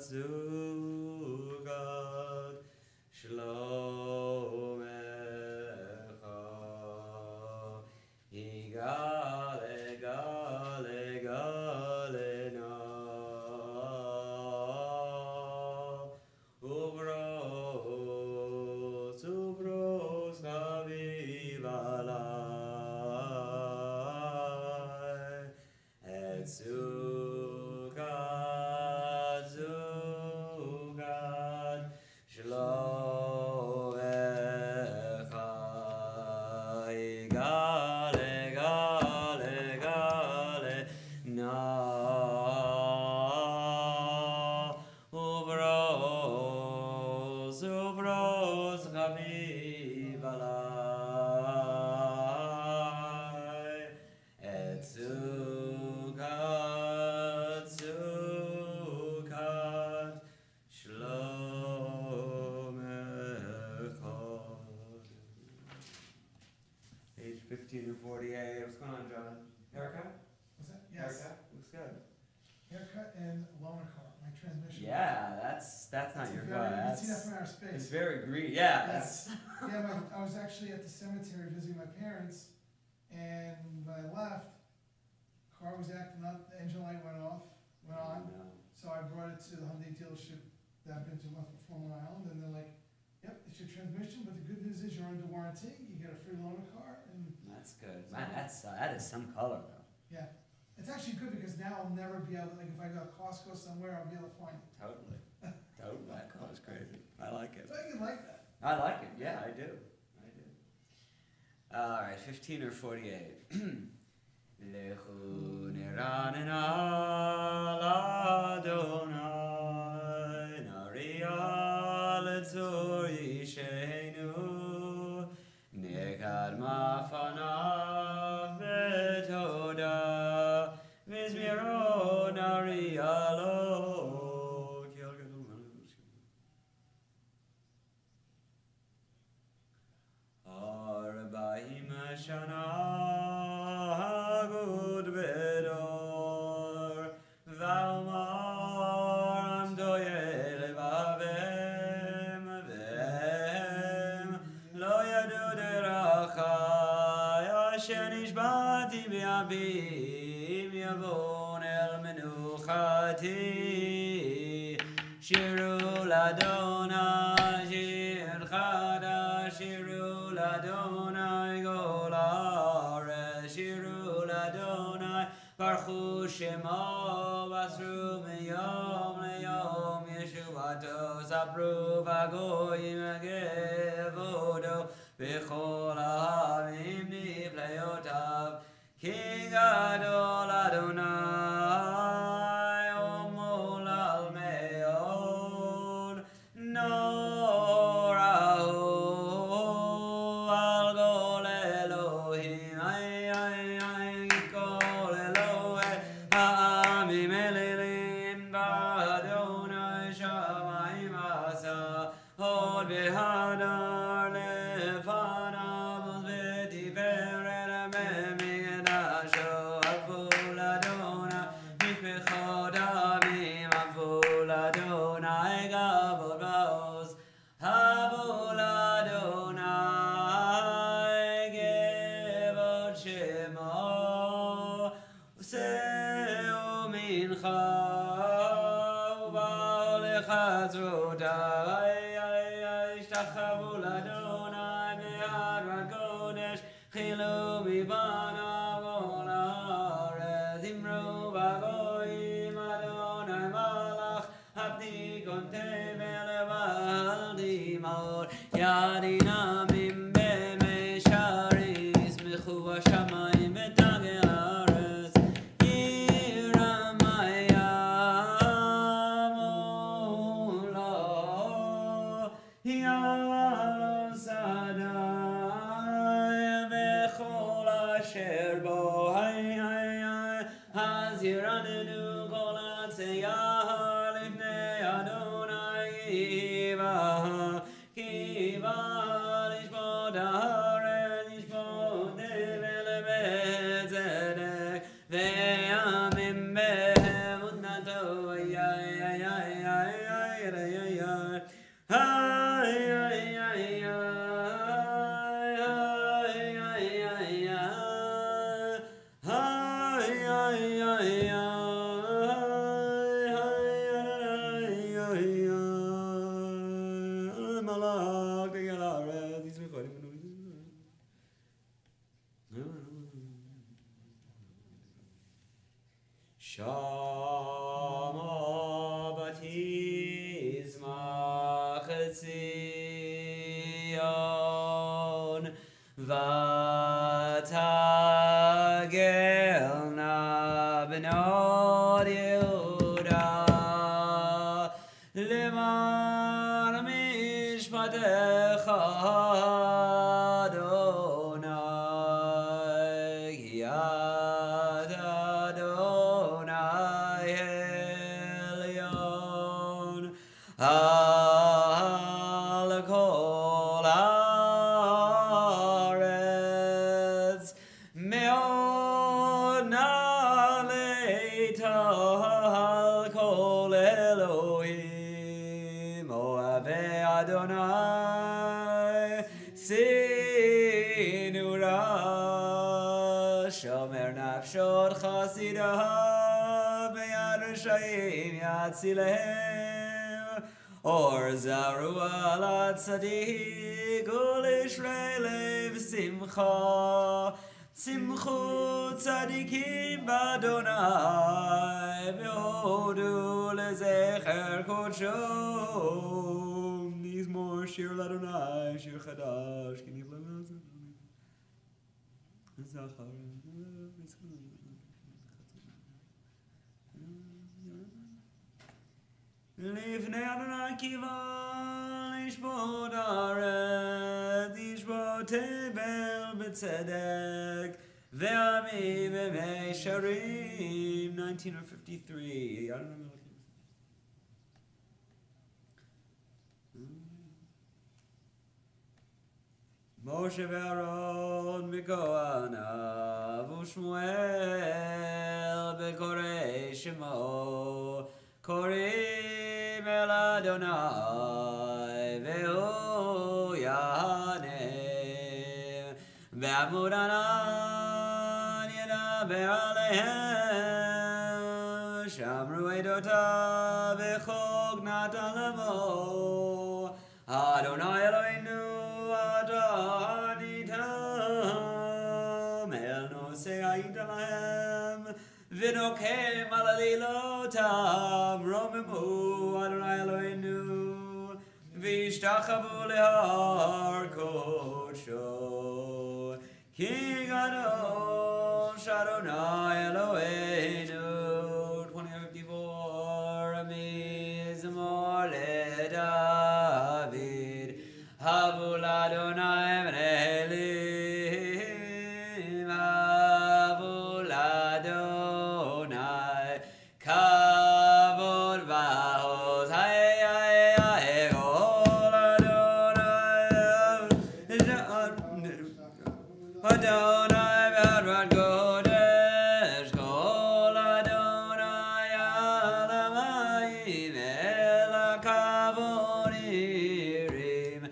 Zugat Shlomecha Igale Gale Gale Na Uvros Uvros Chavivalai Et Zugat Zugat Shlomecha Igale Gale Gale Na Uvros Uvros Chavivalai Et Zugat Zugat Shlomecha. Page 15 to 48. What's going on, John? Haircut? Was that? Yes. Haircut? Looks good. Haircut and loaner car, my transmission. Yeah, that's not It's your very- car. You can see that That's from our space. it's very green. Yeah. Yes. I was actually at the cemetery visiting my parents, and when I left, car was acting up, the engine light went on, so I brought it to the Hyundai dealership that I've been to once before on Long Island, and they're like, yep, it's your transmission, but the good news is you're under warranty, you get a free loaner car, and That's good. Man, that is some color though. yeah. It's actually good because now I'll never be able to, like, if I go to Costco somewhere, I'll be able to find it. Totally. Totally. That color's crazy. I like it. So you like that. I like it. Yeah, I do. All right, 15 or 48. Lechu niranena l'Adonai, naria l'tzor yishenu, nekad mafanav betoda, vizmiro naria lo. Arba'im shana hagud bedor, v'amar amdoye levavem, v'hem lo yadu derachai, asher nishbati b'abim yavon el menuchati, shiru l'Adonai shir chadash, shiru l'Adonai gol haaretz, shiru l'Adonai baruchu shemo, basru miyom leyom yeshuato, sapru v'agoyim gevodo, b'chol ha'amim nifleyotav, ki gadol Adonai omol al meod, norahu al gol Elohim, kol Elohei ha'amim elilim b'Adonai shamayim asa, hod v'hadar lefanav v'tiferet b'mikdasho, avul Adonai mishpechot avim, avul Adonai gavod va'oz, avul Adonai gevod shemo, useu mincha uba'ol lechatzrotai, ishtachavu l'Adonai be'adrat kodesh, chilu mibanav ol haaretz, imru b'agoyim Adonai malach, abdi konteh v'levaldi ma'or, yadinamim b'mesharis, michu hashamayim v'tagei haaretz, yiramayam ula, yalo sadai v'chol asher bo, haziranenu kol hatzeyah lifnei Adonai kiva lishmod haaretz, lishmod v'lebetzedek, ve'amim behem utnato, Shama Batisma Chetzion Vatagelna Benod Yehuda Leman Mishpatecha Adonai Yad Adonai Elyon Al Kol Haaretz Meod Naleita Al Kol Elohim Ohavei Adonai Sinura Shomer Nafshot Chasidah B'yad Rishayim Yatzilehem Or Zaru Ala Tzadik Ul Ishrei Lev Simcha Simchu Tzadikim B'Adonai V'hodu Lezecher Kodsho These more Shir L'Adonai Shir Chadash Kini B'Lamazah Zachar Lifnei Adonai Kiva Lishbot Aret Lishbot Tevel B'Tzedek Ve'ami B'mei Sharim 1953 I don't know. Moshe ve'Aaron b'Kohanav u'Shmuel b'Korei Shemo Korim el Adonai ve'hu Yahanem ve'Amud Anan yedaber alehem Shamru edotav v'chok natan lavo Adonai Eloheinu Adonitam El Nosei Ha'ita Lahem V'nokem Al Alilotam Romemu Adonai Eloheinu V'ishtachavu Lehar Kodsho Ki Kadosh Adonai Eloheinu 2054 Mizmor LeDavid Havul Adonai V'nelim Havul Adonai Kavod V'hoz Hay Hay Hay Kol Adonai Adonai V'adrat Kodesh Kol Adonai Alamayim El HaKavod Irim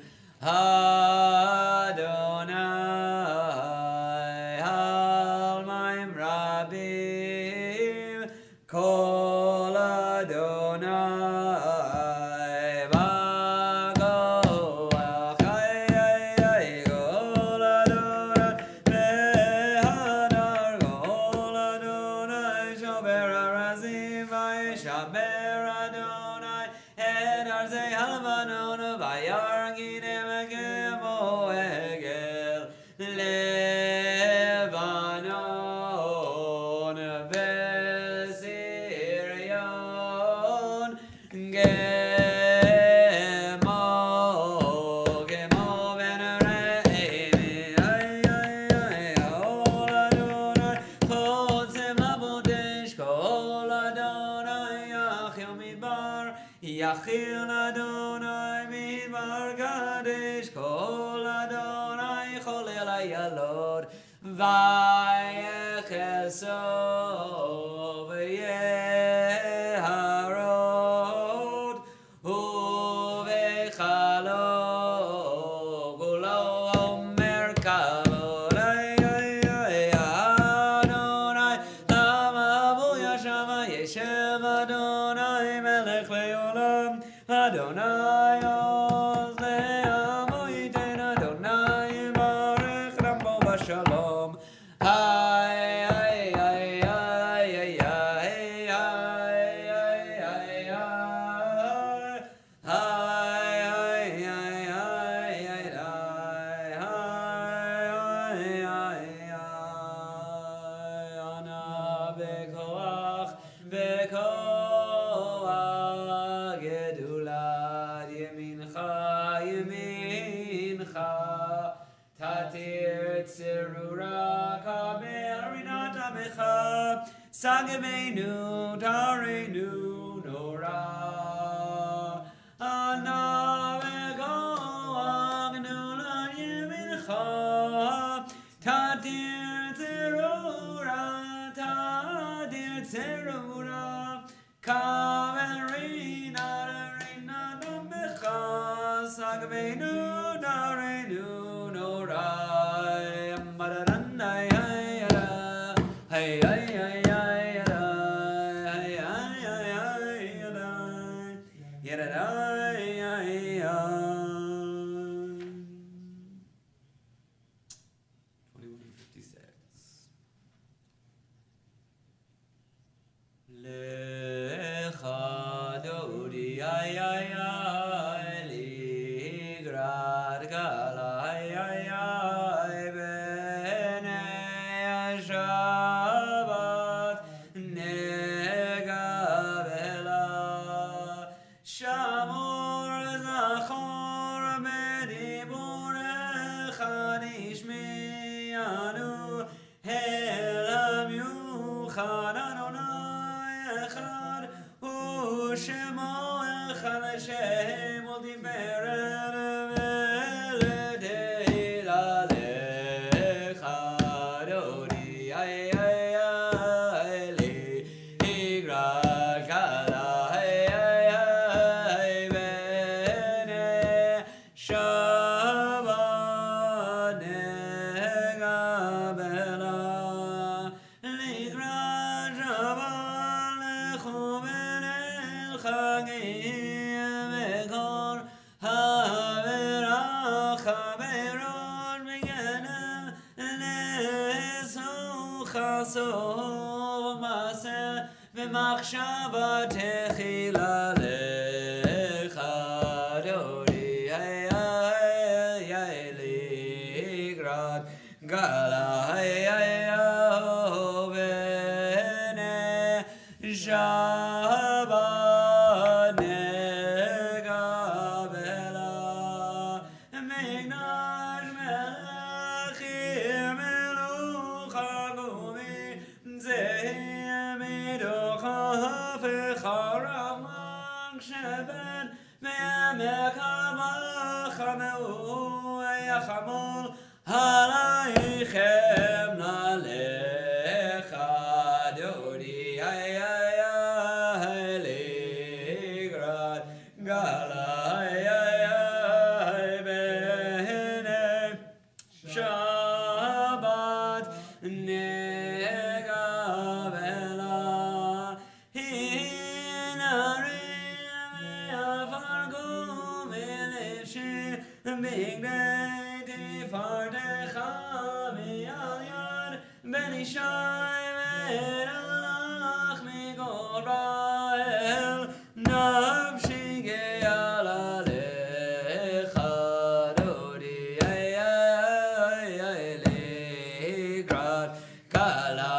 Adonai Almaim Rabim Kol Adonai Bagoach Hay Kol Adonai Behadar Kol Adonai Shomer Harazim Vayishaber Adonai Edar Zei Halvanon Vayarginem Kemo Egel Lebanon Besirion Gemo Ben Reimi Kol Adonai Chotzem Abodesh Kol Adonai Yachil Midbar Yachil Adonai Midbar Kadesh Kol Adonai Cholel Hayalod Vayecheso V'yeharod Uvechalo Gulo Omer Kavod Adonai Lama Vuya Shama Yeshev Adonai Melech Leolam Adonai Oz Le'amo Yiten Adonai Barech Rambo Bashalom Pelham. Hi, hi, hi, hi, hi, Tatir Tserura Kamerina Tamecha Sagamenu Darenu Nora Anavego Agnula Yemincha Tatir Tserura Tatir Tserura Kamerina Rina Tamecha Sagamenu Darenu V'machshava techila lecha dori ligrad gala vene shaba nega bela megnash melachim melucha gumi Sheben me'amekama chameu yachamol halaichem nalecha dodi ligrad gala bene Shabbat nega bela Big day for the Chami al Yad Ben Ishai Ve'elach Migorael Nafshi Ge'al Alecha Dodi Ligrad Kala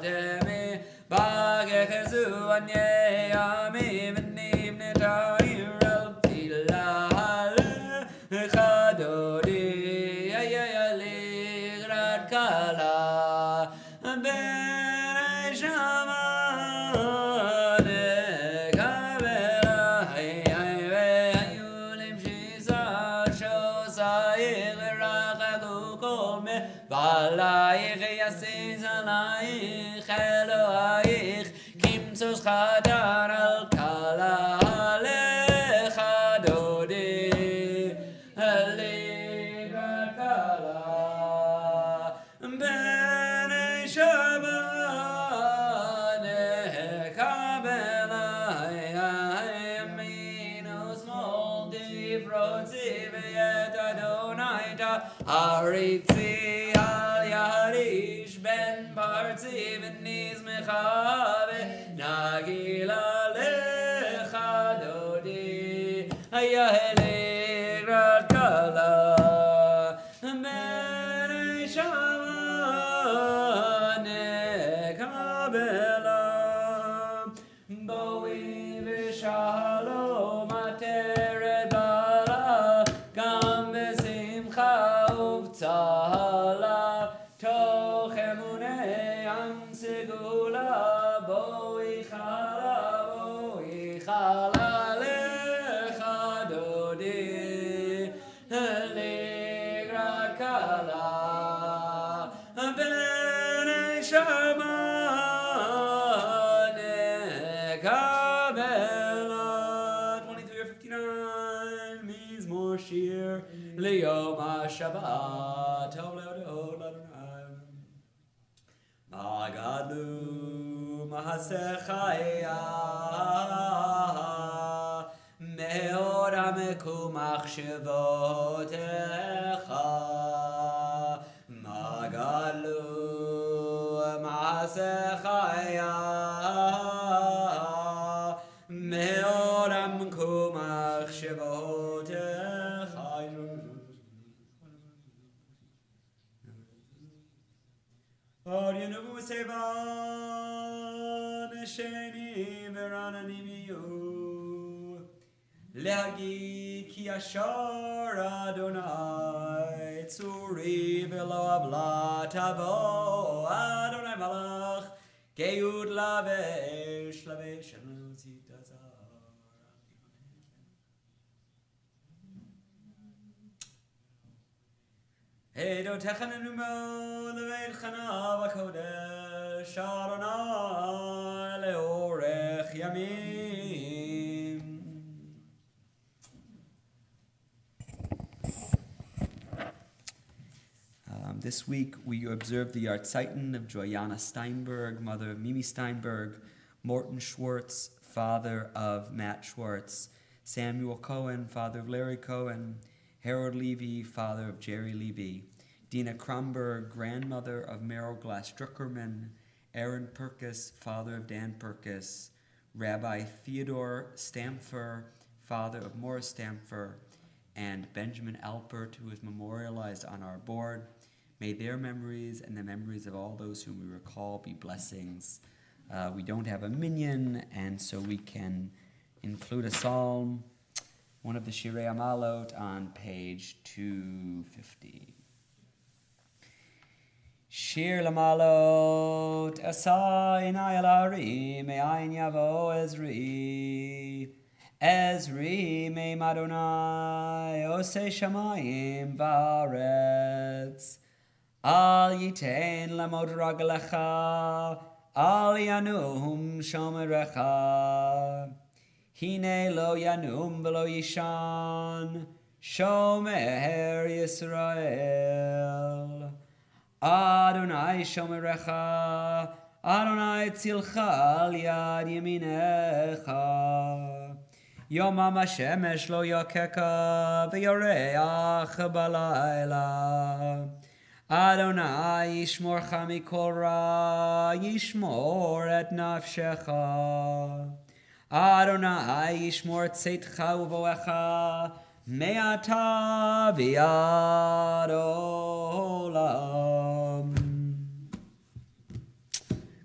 Bene Chadodi kala ben shama ne kabela ay ayulim shisa shosai raqadu kolme valaich yasis alaich eloich kimsus khadar al kala Haritzi al Yarish ben Bartzi v'niz mechave Nagila lecha dodi Hayahele grad kala Ben shamane kabela Boi v'shalom ateret bala Gam v'simcha Tala tochemune am segula boi chala lecha dodi legra kala ben shamane kabela 23 or 59 means more sheer Leo ma Shabbat Magadu Mahasechaya Meora Mekumach Shivotecha Magadu Mahasechaya Meora Mekumach Shivotecha Oryanubu Sevan Sheni Verananimiu Leagid Ki Ashar Adonai Tzuri Velo Avla Tavo Adonai Malach Geud Lavesh Lavesh Edo Techanumo Leveil Chana Vakodesh Adonai Leorech Yamim. This week we observed the Yartzeiten of Joanna Steinberg, mother of Mimi Steinberg, Morton Schwartz, father of Matt Schwartz, Samuel Cohen, father of Larry Cohen, Harold Levy, father of Jerry Levy, Dina Kromberg, grandmother of Merrill Glass Druckerman, Aaron Perkis, father of Dan Perkis, Rabbi Theodore Stamfer, father of Morris Stamfer, and Benjamin Alpert, who is memorialized on our board. May their memories and the memories of all those whom we recall be blessings. We don't have a minyan, and so we can include a psalm, one of the Shirei Amalot on page 250. Shir Lamalot Asai Nayalari Me'ain Yavo Ezri Ezri Me Madonai Ose Shamayim Varetz Al Yitain Lamod Ragalecha Al Yanum Shomerecha Hine lo yanum v'lo yishan, shomer Yisrael. Adonai shomerecha, Adonai tzilcha al yad yaminecha. Yomam hashemesh lo yakeka, v'yoreach balayla. Adonai yishmorcha mikol ra, yishmor et nafshecha. Adonai yishmor tzeitcha uvoecha me'ata v'ad olam.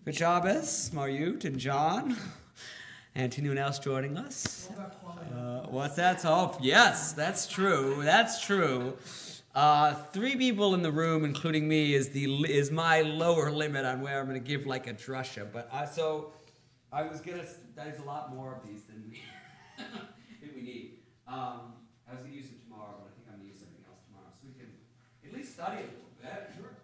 Good Shabbos, Marut and John, and anyone else joining us. What's that? Oh, yes, that's true. That's true. 3 people in the room, including me, is my lower limit on where I'm going to give like a drusha. But I was gonna. There's a lot more of these than we need. I was gonna use them tomorrow, but I think I'm gonna use something else tomorrow, so we can at least study a little bit. Sure.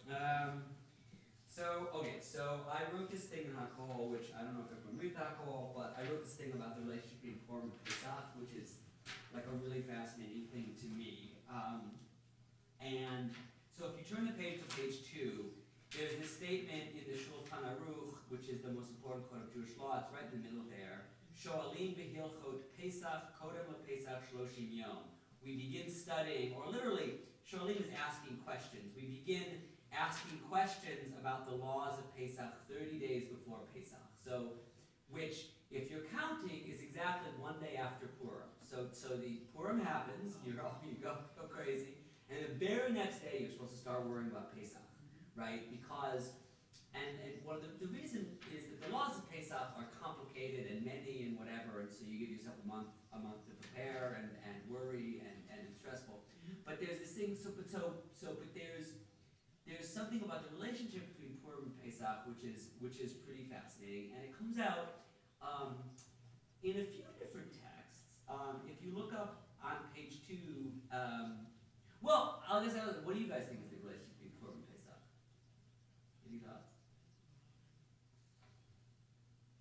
So I wrote this thing on alcohol, which I don't know if everyone reads alcohol, but I wrote this thing about the relationship between Purim and Pesach, which is like a really fascinating thing to me. And so if you turn the page to page 2, there's this statement in the Shulchan Aruch, which is the most important code of Jewish law. It's right in the middle there. Shoalim v'hilchot Pesach kodem lePesach shloshim yom. We begin studying, or literally, Shoalim is asking questions. We begin asking questions about the laws of Pesach 30 days before Pesach. So, which, if you're counting, is exactly 1 day after Purim. So the Purim happens, you go crazy, and the very next day you're supposed to start worrying about Pesach, right? Because, and one of the reason is that the laws of Pesach are complicated and many and whatever, and so you give yourself a month to prepare and worry and it's stressful. But there's this thing. But there's something about the relationship between Purim and Pesach which is pretty fascinating, and it comes out in a few different texts. If you look up on page 2, well, I'll just ask, what do you guys think is the relationship between Purim and Pesach? Any thoughts?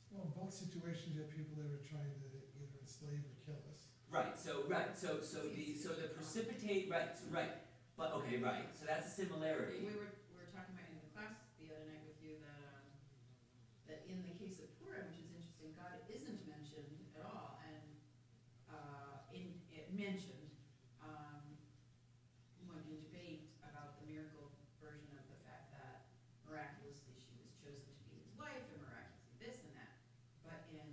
Well, in both situations, you have people that are trying to either enslave or kill us. Right. So the precipitate. Right. But okay. Right. So that's a similarity. We were talking about in the class the other night with you that in the case of Purim, which is interesting, God isn't mentioned at all, and mentioned. One can debate about the miracle version of the fact that miraculously she was chosen to be his wife, and miraculously this and that. But in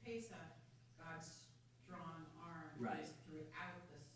Pesach, God's strong arm Right. is throughout this.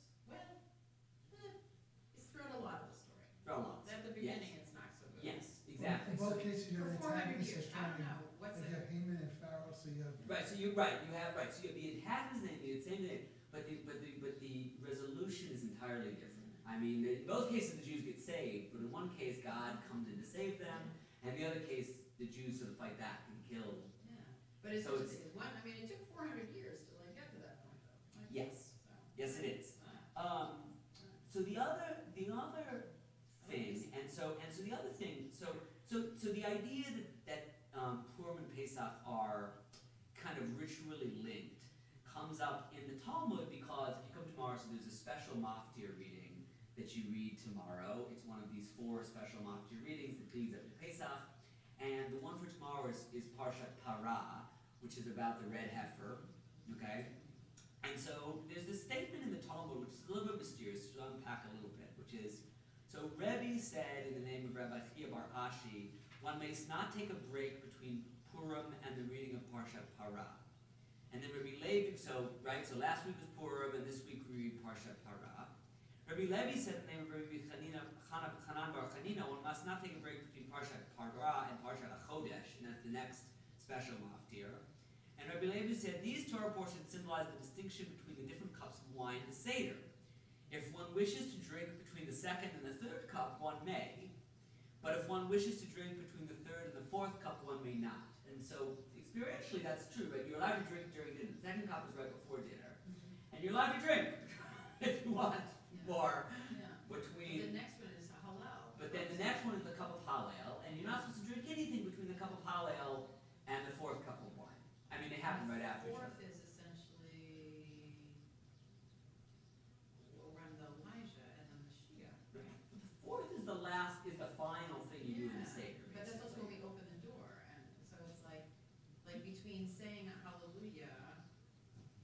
It's throughout a lot of the story. From At the beginning, it's not so good. Yes. Exactly. In both cases, you For have 400 antagonists years, that's I trying don't to, know, what's like you have Haman and Pharaoh, so you have. Right. So you're right. You have right. So you have the antagonist and the same thing, but the resolution is entirely different. I mean, in both cases the Jews get saved, but in one case God comes in to save them, and the other case the Jews sort of fight back and kill. Yeah, but it's So interesting. It took 400 years to get to that point, though. Yes. So, Yes, it is. So the other thing, and so the other thing, so the idea that Purim and Pesach are kind of ritually linked comes up in the Talmud, because if you come tomorrow, so there's a special maftir reading that you read tomorrow. It's one of these 4 special maftir readings that leads up to Pesach, and the one for tomorrow is Parshat Parah, which is about the red heifer. Okay. And so there's this statement in the Talmud, which is a little bit mysterious, to unpack a little bit, which is, so Rebbe said in the name of Rabbi Chia Bar Ashi, one may not take a break between Purim and the reading of Parshat Parah. And then Rabbi Levi, so last week was Purim, and this week we read Parshat Parah. Rabbi Levi said in the name of Rabbi Chanan Bar Chanina, one must not take a break between Parshat Parah and Parshat HaChodesh, and that's the next special maftir. And Rabbi Levi said, these Torah portions symbolize the distinction between the different cups of wine in the Seder. If one wishes to drink between the second and the third cup, one may. But if one wishes to drink between the third and the fourth cup, one may not. And so, experientially, that's true, right? You're allowed to drink during dinner. The second cup is right before dinner. And you're allowed to drink if you want more between. The next one is halal. But then the next one is the cup of Hallel, and you're not supposed to drink anything between the cup of Hallel and the fourth cup of wine. I mean, they happen right after each Fourth other. is essentially around the Elijah and the Mashiach. Right. The fourth is the final thing you do in the Seder. But that's also when we open the door, and so it's like between saying a hallelujah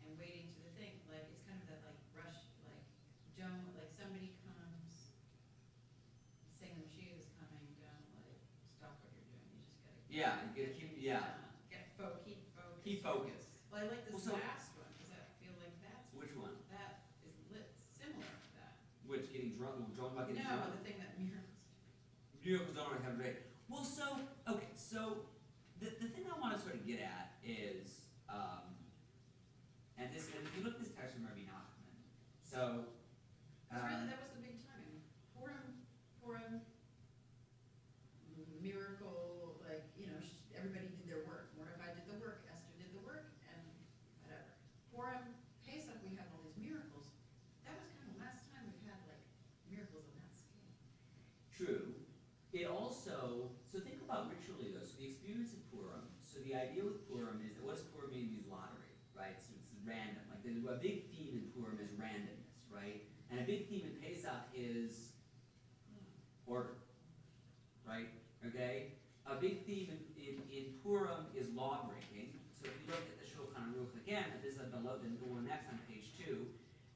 and waiting to the thing, it's kind of that rush, don't somebody comes saying the Mashiach is coming, don't stop what you're doing. You just gotta Yeah, keep focused. Well, I like this Well, so- last one because I feel like that's Which one? that is similar to that. Which, getting drunk? Drunk about getting No, drunk? the thing that mirrors. Miracles don't always have a rate. Well, so the thing I want to sort of get at is, and if you look at this text from Rabbi Nachman, so That was the big timing. also, so think about ritually though, so the experience of Purim, so the idea with Purim is that what does Purim mean? It means lottery, right? So it's random. Like a big theme in Purim is randomness, right? And a big theme in Pesach is order, right? Okay? A big theme in Purim is law breaking. So if you look at the Shulchan Aruch again, this is the one next on page 2,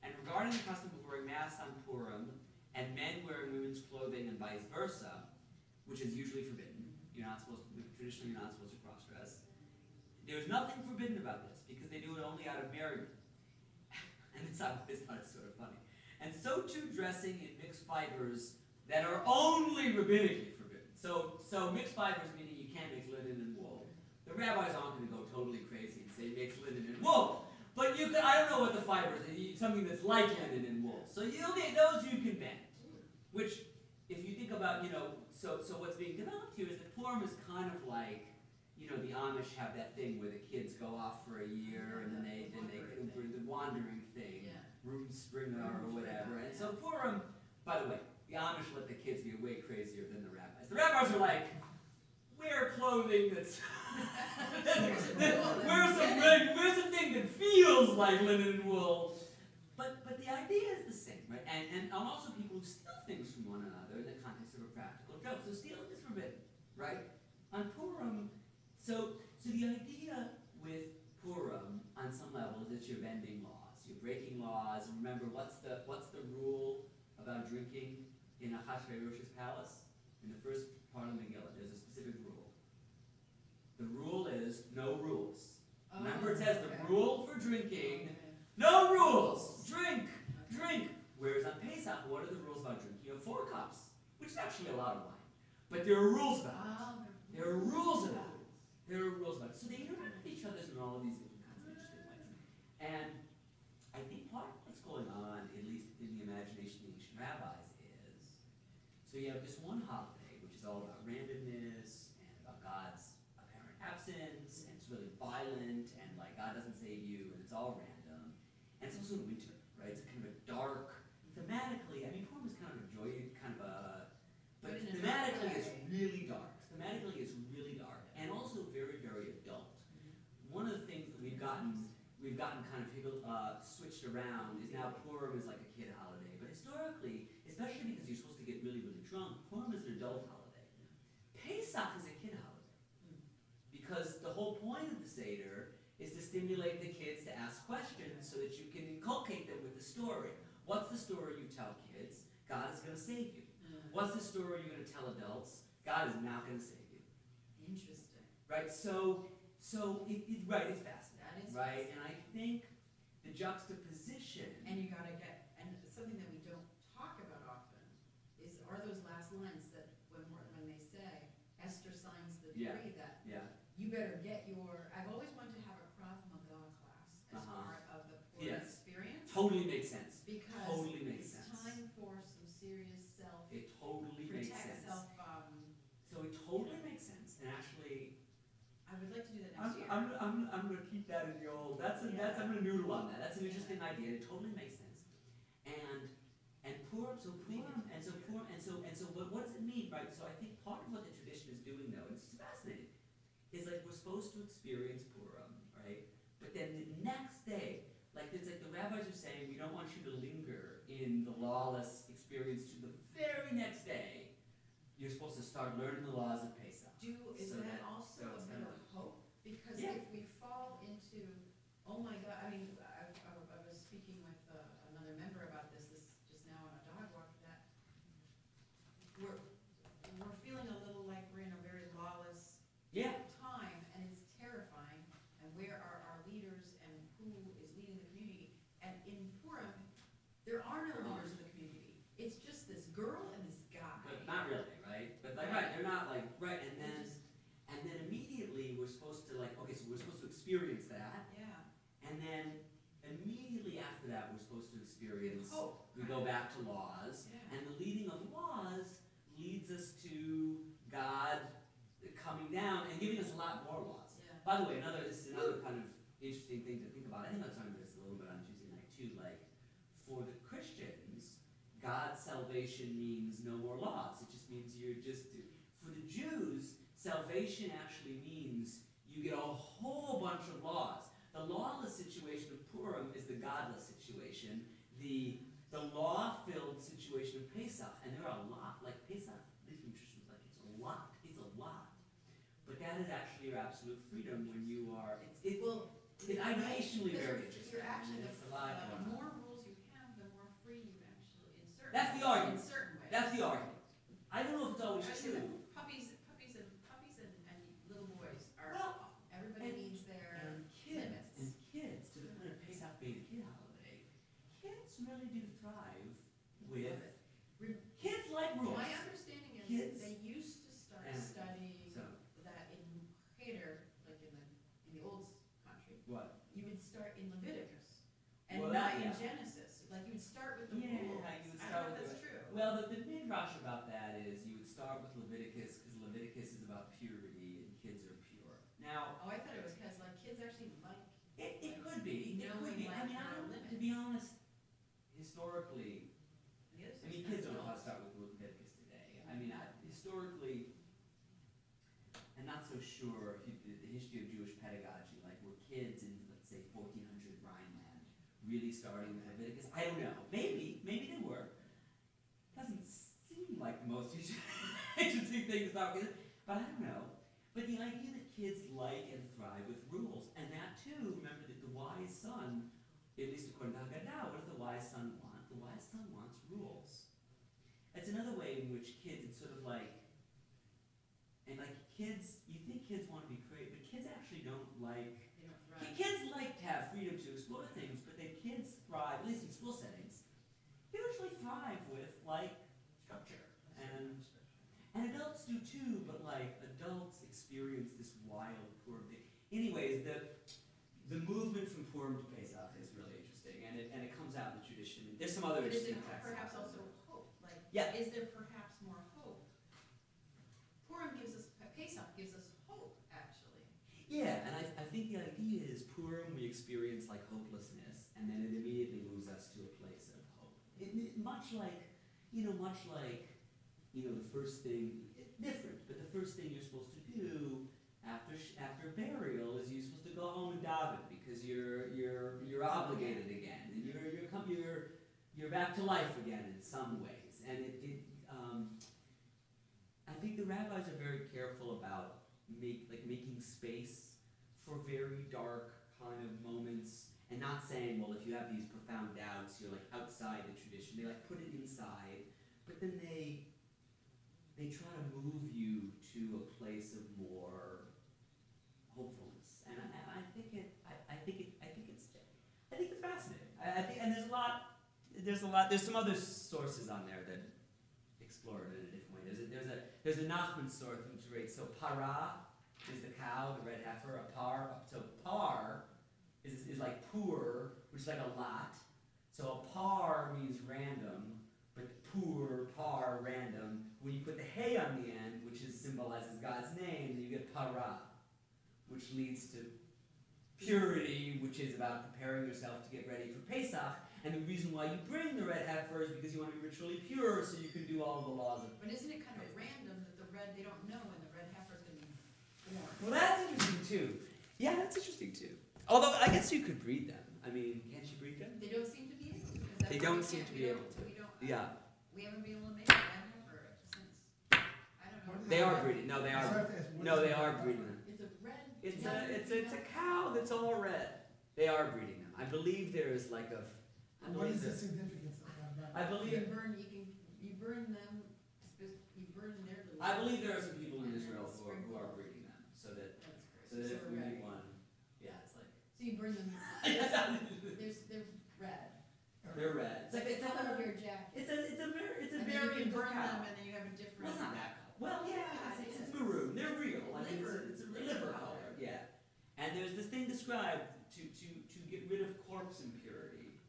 and regarding the custom of wearing masks on Purim, and men wearing women's clothing and vice versa, which is usually forbidden. Traditionally you're not supposed to cross-dress. There's nothing forbidden about this, because they do it only out of merriment. And it's not sort of funny. And so too dressing in mixed fibers that are only rabbinically forbidden. So mixed fibers meaning you can't mix linen and wool. The rabbis aren't going to go totally crazy and say mix linen and wool. But you can, I don't know what the fibers are, something that's like linen and wool. So those you can bend. Which, if you think about, so what's being developed here is that Purim is kind of like, the Amish have that thing where the kids go off for a year and then they the wandering thing, room springer or whatever. And so Purim, by the way, the Amish let the kids be way crazier than the rabbis. The rabbis are like, wear clothing that's wear something that feels like linen and wool. But the idea is the same, right? And also people who steal things from one another in the context of a practical joke. So stealing is forbidden, right? On Purim, so the idea with Purim on some level is that you're bending laws, you're breaking laws. And remember, what's the rule about drinking in Ahasuerus's palace? In the first part of Megillah, there's a specific rule. The rule is no rules. Remember, it says the rule for drinking, no rules. Drink. Whereas on Pesach, what are the rules about drinking? You have 4 cups, which is actually a lot of wine. But there are rules about it. There are rules about it. So they interact with each other in all of these different kinds of interesting ways. And I think part of what's going on, at least in the imagination of the ancient rabbis, is, so you have this one holiday, which is all about randomness and about God's apparent absence, and it's really violent, and like God doesn't save you, and it's all random. And it's also winter, right? It's kind of a dark, thematically, I mean, Purim is kind of a joy, but thematically it's really dark. And also very, very adult. One of the things that we've gotten kind of switched around is now Purim is like a kid holiday. But historically, especially because you're supposed to get really, really drunk, Purim is an adult holiday. Pesach is a kid holiday. Because the whole point of the Seder is to stimulate the kids to ask questions so that you can inculcate them with the story. What's the story you tell kids? God is going to save you. What's the story you're going to tell adults? God is not going to save you. Interesting. Right, so it's fascinating. That is right, and I think the juxtaposition. And you gotta get, and something that we don't talk about often are those last lines that when they say Esther signs the decree that you better get your. I've always wanted to have a Krav Maga class as part of the Purim experience. Totally makes sense. Because it's time for some serious self. It totally makes sense. So it totally makes sense, and actually. I would like to do that next year. I'm going to keep that in the old. I'm going to noodle on that. That's an interesting idea. It totally makes sense. And Purim. So what does it mean, right? So I think part of what the tradition is doing, though, and it's fascinating, is like we're supposed to experience Purim, right? But then the next day, it's like the rabbis are saying, we don't want you to linger in the lawless experience to the very next day. You're supposed to start learning the laws of Pesach. Is that also a bit of hope? Because if we fall into, oh my God, I mean, I was speaking with another member about this just now on a dog walk, that we're feeling a little like we're in a very lawless time, and it's terrifying, and where are our leaders, and who is leading the community? And in Purim, there are no leaders in the community. It's just this girl and this guy. But not really, right? But they're not and then immediately we're supposed to we're supposed to experience that. Yeah. And then immediately after that we're supposed to experience hope. We go back to laws. Yeah. And the leading of laws leads us to God coming down and giving us a lot more laws. Yeah. By the way, this is another kind of interesting thing to think about. I think I was talking about this a little bit on Tuesday night too. For the Christians, God's salvation means no more laws. It just means for the that is actually your absolute freedom when you are, it's Well, ideationally because very interesting. you're actually, It's a lot the going on. more rules you have, the more free you actually, in certain. That's the ways, argument. In certain ways. That's the argument. I don't know if it's always I was gonna- true. Puppies and little boys are, Well, everybody and- needs their And limits. kids, to the point of Pesach being a kid holiday, kids really do thrive with, kids like rules. My understanding is Kids- they used to start and- studying So, that in Cheder, like in the old country, what? you would start in Leviticus and Well, not that- in yeah. Genesis. Like you would start with the Yeah, rules. you would I start don't know with if that's true. Well, the midrash about that is you would start with Leviticus, because Leviticus is about purity, and kids are pure. Now, Oh, I thought it was because like kids actually like. it could be, it could be. I mean, I don't, to be honest, historically, The other I mean, stuff's kids don't know how to adults. start with Leviticus today. I mean, historically, I'm not so sure if the history of Jewish pedagogy, like were kids in, let's say, 1400 Rhineland, really starting with Leviticus? I don't know. Maybe they were. Doesn't seem like the most interesting thing to start with, but I don't know. But the idea that kids like and thrive with rules, and that too, remember that the wise son, at least according to Haggadah, what does the wise son want? The wise son wants rules. That's another way in which kids, it's sort of like, and like kids, you think kids want to be creative, but kids actually don't like, They don't thrive. kids like to have freedom to explore things, but they kids thrive, at least in school settings, usually thrive with like structure. And adults do too, but like adults experience this wild Purim thing. Anyways, the movement from Purim to Pesach is really interesting, and it comes out in the tradition. There's some other But is it interesting texts. perhaps also hope? Like, Yeah. is there perhaps more hope? Purim gives us, Pesach gives us hope, actually. Yeah, and I think the idea is Purim we experience like hopelessness, and then it immediately moves us to a place of hope. Much like the first thing, different, but the first thing you're supposed to do after burial is you're supposed to go home and daven because you're obligated again, and you're back to life again in some ways, and I think the rabbis are very careful about making space for very dark kind of moments, and not saying, well, if you have these profound doubts, you're like outside the tradition. They like put it inside, but then they try to move you to a place of more hopefulness, and I think it's fascinating. I think, and there's some other sources on there that explore it in a different way. There's a Nachman source which rates, so para is the cow, the red heifer, so par is like pur, which is like a lot. So a par means random, but par, random. When you put the hay on the end, which symbolizes God's name, then you get para, which leads to purity, which is about preparing yourself to get ready for Pesach. And the reason why you bring the red heifer is because you want to be ritually pure, so you can do all of the laws of. But isn't it kind of random that they don't know when the red heifer is going to be born? Well, that's interesting too. Yeah, that's interesting too. Although I guess you could breed them. I mean, can't you breed them? They don't seem to be able to. 'Cause that's They why don't we seem can't- to be able to. We don't. Yeah. We haven't been able to make a red heifer since, I don't know. They are breeding. No, they So I are. have to ask, what No, is they the are heifer? breeding them. It's a red. It's a cow that's all red. They are breeding them. I believe there is like a. I What believe is the that- significance of that? I believe. You burn them, you burn their little. I believe there are some people in and then Israel who sprinkle. are breeding them, so that That's if we red. need one, yeah, it's like. So you burn them, They're they're red. red. It's like the color of your jacket. It's a And then very you can burn cow. them and then you have a different. Well, it's not that color. Well, yeah, Yeah, it's it is. maroon. They're real. I mean, Liver. it's a liver color. Yeah. And there's this thing described to get rid of corpse impurity,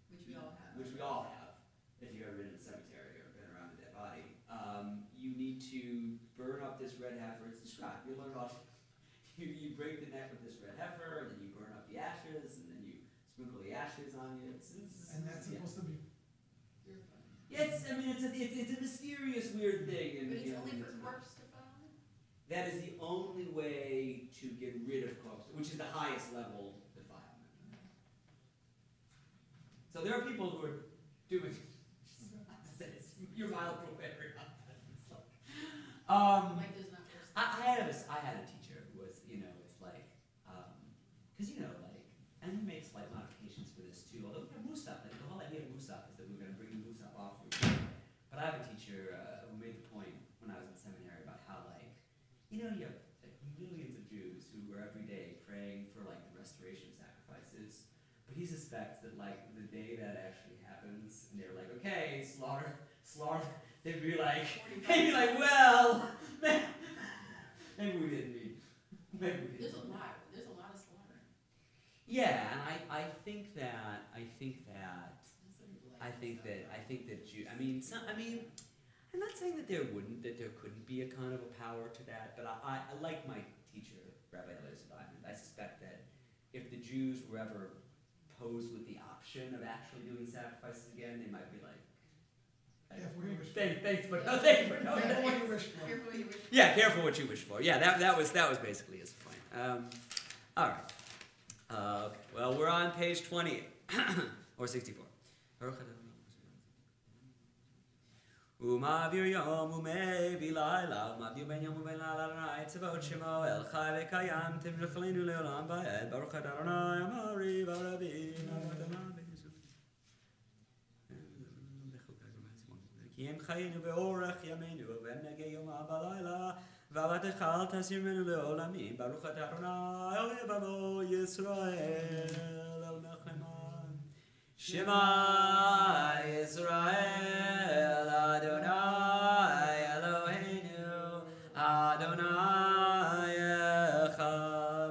Which we all have. which we all have. If you've ever been in a cemetery or been around a dead body, you need to burn up this red heifer. It's described. You learn about. You break the neck with this red heifer, and then you burn up the ashes, and then you sprinkle the ashes on you. And that's yeah. supposed to be, You're fine. It's a mysterious, weird thing. And, But it's you know, only it's for not- corpse to follow? That is the only way to get rid of corpse, which is the highest level defilement. So there are people who are doing. You're mild for wearing Mike does not wear I had a teacher because and we make slight modifications for this too. Although we have Musaf, the whole idea of Musaf is that we're going to bring Musaf off. But I have a teacher who made the point when I was in seminary about how you have millions of Jews who are every day praying for the restoration of sacrifices. But he suspects that the day that actually happens, and they're okay, slaughter, they'd be well, maybe we didn't mean. There's a lot of slaughtering. Yeah, and I think that I'm not saying that there couldn't be a kind of a power to that, but I like my teacher, Rabbi Eliezer Diamond. I suspect that if the Jews were ever posed with the option of actually doing sacrifices again, they might be Careful what you wish for. thanks, but no thanks for no Careful what thanks. you wish for. Careful what you wish for. Yeah, careful what you wish for. Yeah, that was basically his point. All right. Okay. Well, we're on page 28 or 64. ומעביר יום ומביא לילה ומעביר בין יום ובין לילה אדוני צבאות שמו אל חי וקיים תמלכנו לעולם ועד ברוך אתה אדוני אמרי ורבי כי אם חיינו באורך ימינו ונגע יומה בלילה ועבדך אל תסיר ממנו לעולמים ברוך אתה אדוני אוהב עמו ישראל אל מלך נאמן שמע ישראל אדוני אלוהינו אדוני אחד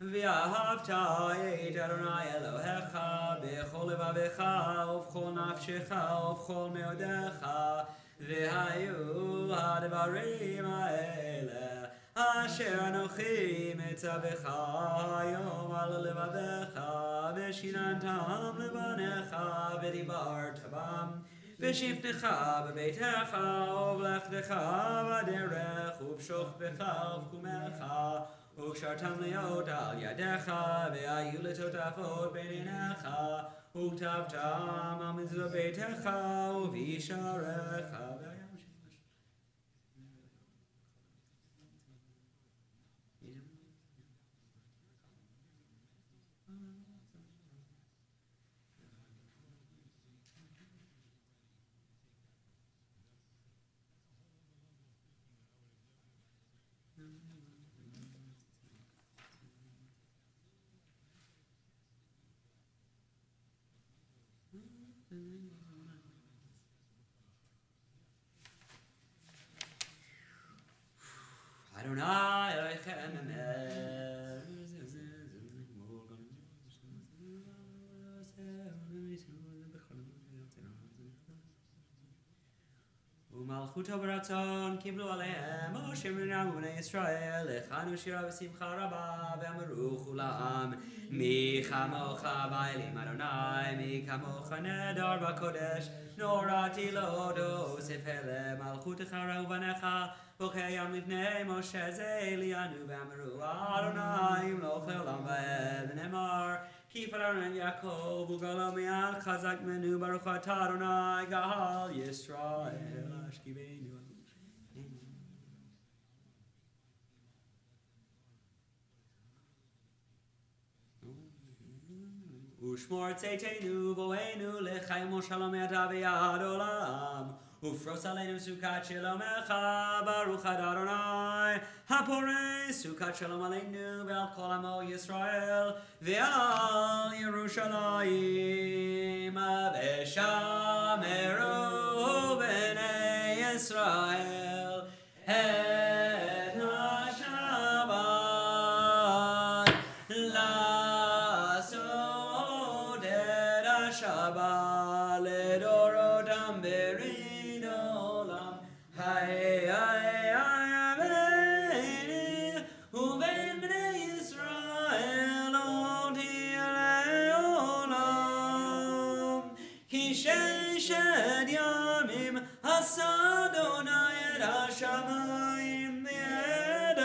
ואהבת את אדוני אלוהיך בכל לבבך ובכל נפשך ובכל מאודך והיו הדברים האלה אשר אנוכי מצווך היום על לבביך ושיננתם לבניך ודיברת בם בשבתך בביתך ובלכתך בדרך ובשוכבך ובקומך וקשרתם להיות על ידיך והיו לטוטפות בין עיניך וכתבתם על מזבח ביתך ובשעריך Adonai Elohechem Emer ומלכותו ברצון קיבלו עליהם משה מרים ובני ישראל הכנו שירה בשמחה רבה ואמרו כולם מי כמוך באלים אדוני מי כמוך נדר בקודש נורתי לא תוסיף למלכותך ובניך וקיים לפני משה זה אלינו ואמרו אדוני ימלוך לעולם ועד ונאמר כי פרענו יעקב וגאלו מיד חזק ממנו ברוך אתה אדוני גאל ישראל השכיבנו ושמור צאתנו בואנו לחיים ושלום אתה ביד עולם ופרוס עלינו סוכת שלומך ברוך אתה אדוני הפורש סוכת שלום עלינו ועל כל עמו ישראל ועל ירושלים ושמרו בני ישראל את השבת לעשות את השבת לדורותם ברית עולם היי היי היי ביני ובין בני ישראל עוד תהיה לעולם כי ששת ימים עשה אדוני את השמיים ואת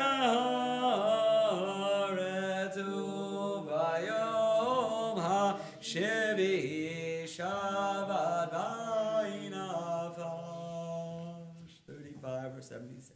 הארץ וביום השביעי שבת וינפש 35 or 76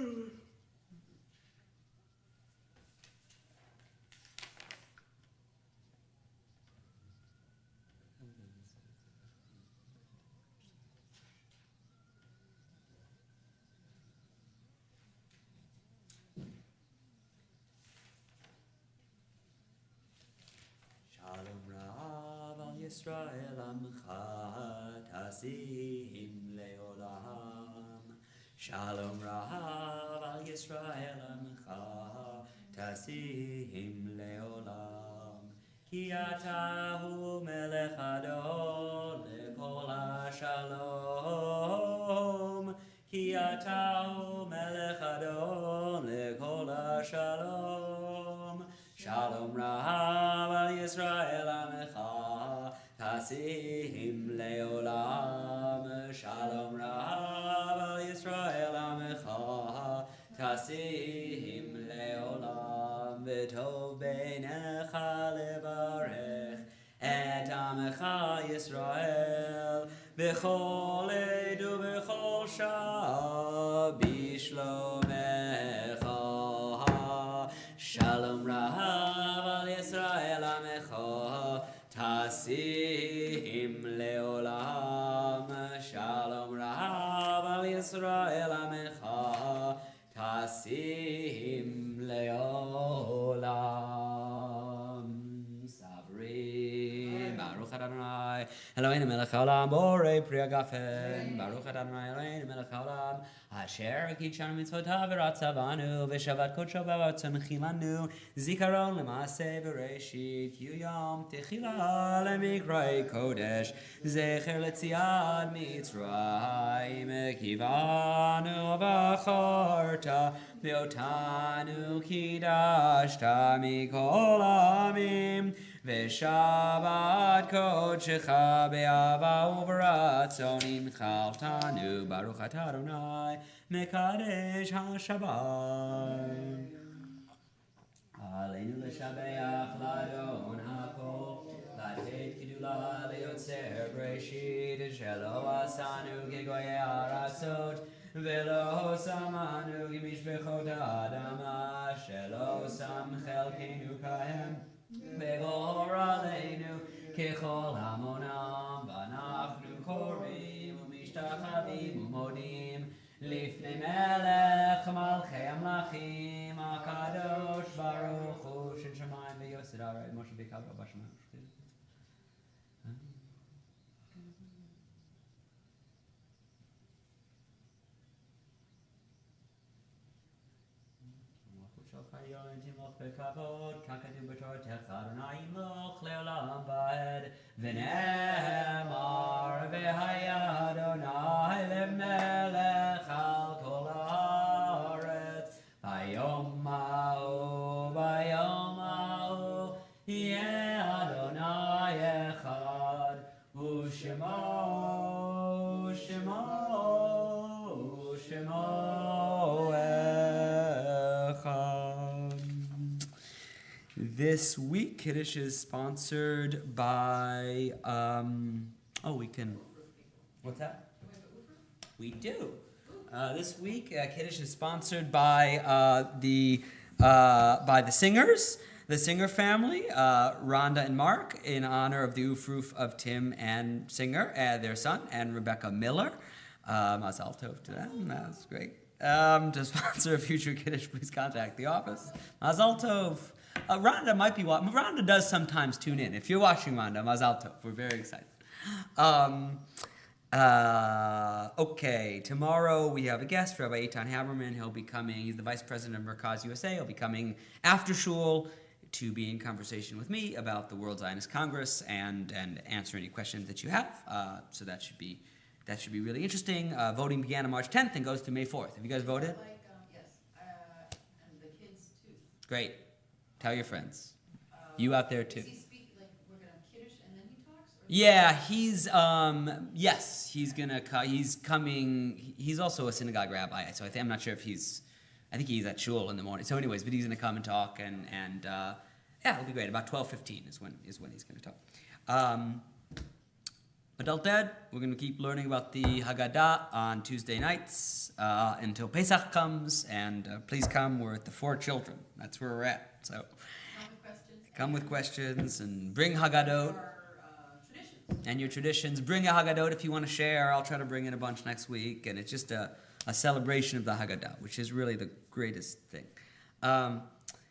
Shalom Rav al Yisrael Amcha Tasim Leolam. Shalom Rav al Yisrael Amcha Tasim Leolam. Ki atahu melech adon lekol hashalom. Ki atahu melech adon lekol hashalom. Shalom Rav al Yisrael Amecha Tasim Leolam. Shalom Rav al Yisrael Amecha Tasim Leolam. V'tov beinecha levarech et Amecha Yisrael b'chol edu b'chol shah b'shlomecha. Shalom Rav al Yisrael Amecha Tasim Leolam. Shalom Rav al Yisrael Amecha Tasim Leolam. Sabri Baruch Adonai Eloheinu melech haolam borei pri hagafen. Baruch Adonai Eloheinu melech haolam asher kitshanu mitzvotav v'ratzavanu v'shavat kodsho v'avatza mechilanu zikaron l'maaseh bereshit ki yom techila lemikroi kodesh zecher letziat mitzrayim kivanu v'acharta v'otanu kidashta mikol amim v'shavat kodshecha be'ava u'v'ratzonim chaltanu baruch atah Adonai mekadesh ha-shabbat. Aleinu l'shabeach l'adon ha'kol לתת גדולה ליוצר בראשית שלא עשנו כגויי הארצות ולא שמנו כמשפחות האדמה שלא שם חלקנו כהם בגור עלינו ככל המונם ואנחנו קוראים ומשתחווים ומודים לפני מלך מלכי המלכים הקדוש ברוך הוא של שמיים ויוסד הארץ משה בקרקע בשמיים. בכבוד, כך כתוב בתורתך, אדוני ימלוך לעולם ועד, ונאמר, והיה אדוני למלך על כל הארץ, ביום ההוא, יהיה אדוני אחד, ושמו אחד. This week, Kiddush is sponsored by, what's that? We do. This week, Kiddush is sponsored by the singers, the Singer family, Rhonda and Mark, in honor of the Ufruf of Tim and Singer, their son, and Rebecca Miller. Mazal tov to them. That's great. To sponsor a future Kiddush, please contact the office. Mazal tov. Rhonda might be watching. Rhonda does sometimes tune in. If you're watching, Rhonda, Mazal tov. We're very excited. Okay, tomorrow we have a guest, Rabbi Eitan Haberman. He'll be coming. He's the vice president of Merkaz USA. He'll be coming after shul to be in conversation with me about the World Zionist Congress and answer any questions that you have. So that should be really interesting. Voting began on March 10th and goes to May 4th. Have you guys voted? Yes, and the kids too. Great. Tell your friends. You out there too. Does he speak, like, we're gonna have Kiddush and then he talks? Or Yeah, he's he's coming. He's also a synagogue rabbi, so I'm not sure if I think he's at shul in the morning. So anyways, but he's gonna come and talk and yeah, it'll be great. About 12:15 is when he's gonna talk. Adult Dad, we're going to keep learning about the Haggadah on Tuesday nights until Pesach comes, and please come. We're at the 4 children. That's where we're at. So come with questions and bring Haggadot. And your traditions. Bring a Haggadot if you want to share. I'll try to bring in a bunch next week. And it's just a celebration of the Haggadah, which is really the greatest thing.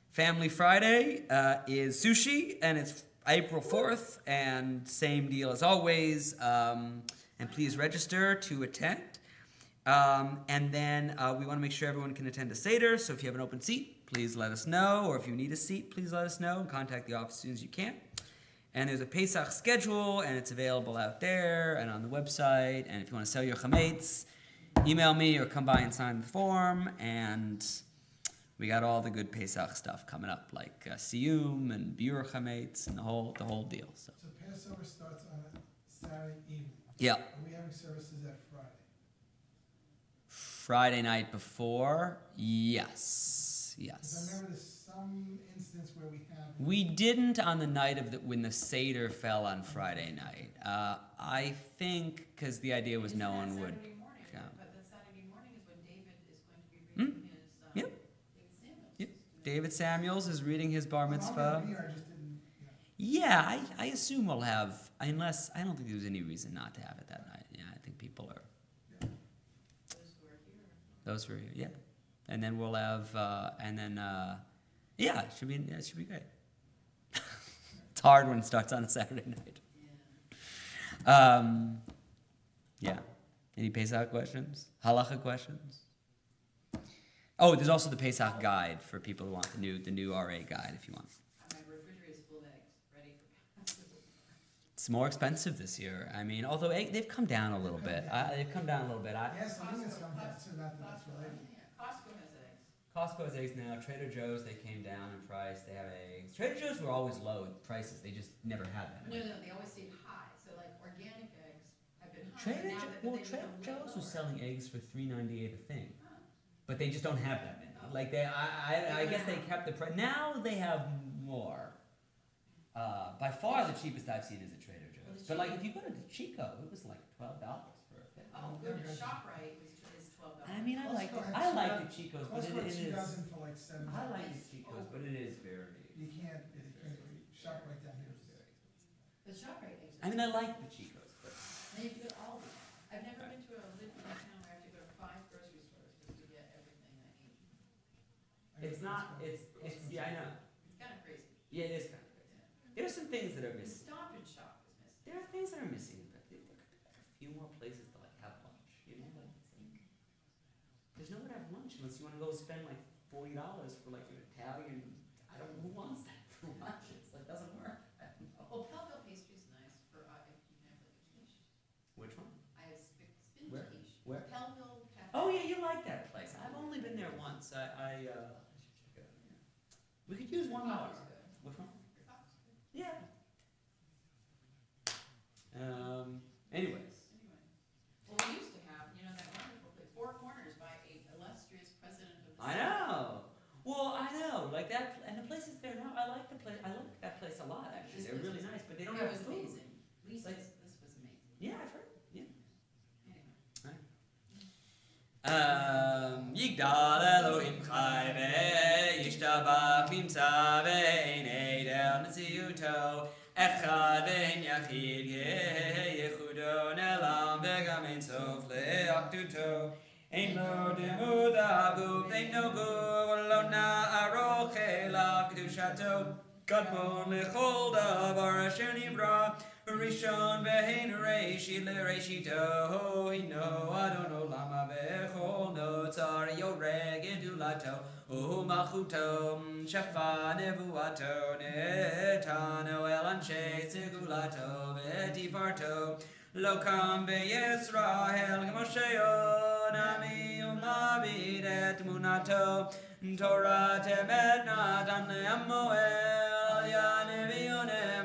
Family Friday is sushi, and it's April 4th, and same deal as always. And please register to attend. And then we want to make sure everyone can attend a Seder. So if you have an open seat, please let us know. Or if you need a seat, please let us know. And contact the office as soon as you can. And there's a Pesach schedule, and it's available out there and on the website. And if you want to sell your chametz, email me or come by and sign the form. And we got all the good Pesach stuff coming up, like siyum and biur chametz and the whole deal. So Passover starts on a Saturday evening. Yeah. Are we having services at Friday? Friday night before, yes. Because I remember there's some instance where we have. We didn't on the night of when the Seder fell on Friday night. I think because the idea was no one would. Saturday morning, Yeah. but that Saturday morning is when David is going to be reading his Yep. David Samuels. Yep. David Samuels is reading his bar I'm mitzvah. gonna be here, I just didn't, Yeah, I assume we'll have, unless I don't think there's any reason not to have it that night. Yeah, I think people are Those who are here. those who are here. Yeah, and then we'll have yeah, it should be great. It's hard when it starts on a Saturday night. Yeah. Yeah. Any Pesach questions? Halacha questions? Oh, there's also the Pesach guide for people who want the new RA guide if you want. My refrigerator is full of eggs, ready for Passover. It's more expensive this year. I mean, although they've come down a little bit. They've come down a little bit. Yes, I think it's come back too, not that it's related. Yeah, Costco has eggs. Costco has eggs now. Trader Joe's, they came down in price. They have eggs. Trader Joe's were always low in prices. They just never had them. No, they always stayed high. So like organic eggs have been high. but now that they've Trader become Joe's was lower. selling eggs for $3.98 a thing, Huh. but they just don't have that many. Like I guess they kept the price. Now they have more. By far, the cheapest I've seen is at Trader Joe's. But like if you go to Chico, it was like $12 for a thing. Oh, good. ShopRite is $12. I mean, I like Costco I had like two the Chicos, but Costco it had is. 2,000 for like $7. I like the Chicos, but it is very. You can't shop right down here. The ShopRite eggs. I mean, I like the Chicos, but And you have to go to Aldi. I've never been to a town where I have to go to 5 grocery stores just to get everything I need. it's not. It's yeah, I know. It's kind of crazy. Yeah, it is kind of crazy. There are some things that are The missing. Stop and Shop is missing. There are things that are missing, but there could be like a few more places to like have lunch. You know, like it's like there's nowhere to have lunch unless you want to go spend like $40 for like an Italian. I don't know who wants that for lunch. It's like doesn't work. I don't know. Well, Pelham pastry is nice for if you can have like a quiche. Which one? I have spin Where? quiche. Where? Pelham Cafe. Oh yeah, you like that place. I've only been there once. I should check it out. Yeah. We could use $1. Coffee's good. Which one? Your coffee's good. Yeah. Anyways. Anyway. Well, we used to have, that wonderful place, Four Corners by a illustrious president of the I know. Well, I know. Like that, and the places there now. I like the place. I like that place a lot. Actually, This they're place really was- nice, but they don't It have was food. amazing. Lisa's, Like- this was amazing. Yeah, I've heard. Yeah. Anyway. Yigdal Elohim Chai Yishtabach Nimtza Ve'enei Del Metziuto Echad Ve'en Yachid Yechudo Nelam Vegam Ein Sof Le'achduto Ein Lo Demud Abu Ein No Gur Lo Na'aroch Elav Kedushato Kadmon Lechol Davar Asher Nivra Rishon Ve'en Reishi Le'Reishito Hino Adon Olam Ve'chol No Tzar Yoreg Edulato Umachuto Shefa Nevuato Netano El Anshe Segulato Ve'tifarto Lokam Ve'Yisrael K'Mosheyo Nami Umavid Et Munato Torah Temet Natan Le'amoel Yanevi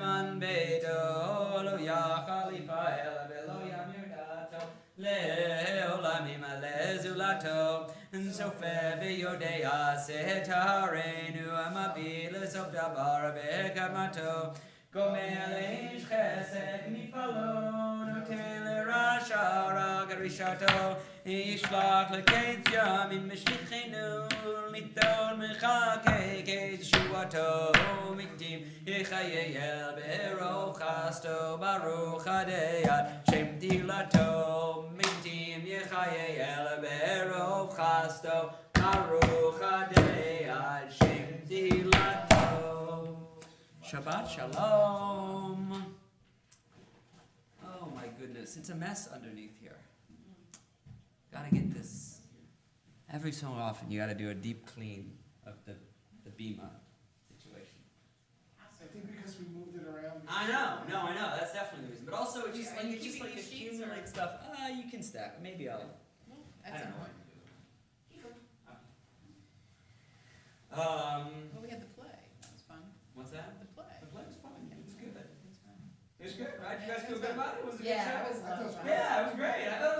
Man Beito Lo Ya Khalifa El Velo Yamirdato Le'olamim Le'zulato Sofe Ve'yodea Setarenu Amabil Sof Davar Ve'kamato גומר לאיש חסד מפעלו, נותן לרשע רק רשעתו, ישלח לקץ ימים משליחנו, ליטול מחכה כתשועתו, מתים יחייל ברוב חסדו, ברוך הדיין שם תהילתו, מתים יחייל ברוב חסדו, ברוך הדיין שם תהילתו. Shabbat Shalom. Oh my goodness, it's a mess underneath here. Gotta get this. Every so often, you gotta do a deep clean of the bima situation. I think because we moved it around. I know, that's definitely the reason. But also, it's just Are like you it just keeping like these sheets, or- accumulates stuff. You can stack. Maybe I'll. At I some don't know. point. Well, we had the play, that was fun. What's that? The play. The play was fun. It was good. It was fun. It was good, right? You guys feel good about it? Was it a good Yeah, show? it was a lot of fun. Yeah, it was great. I thought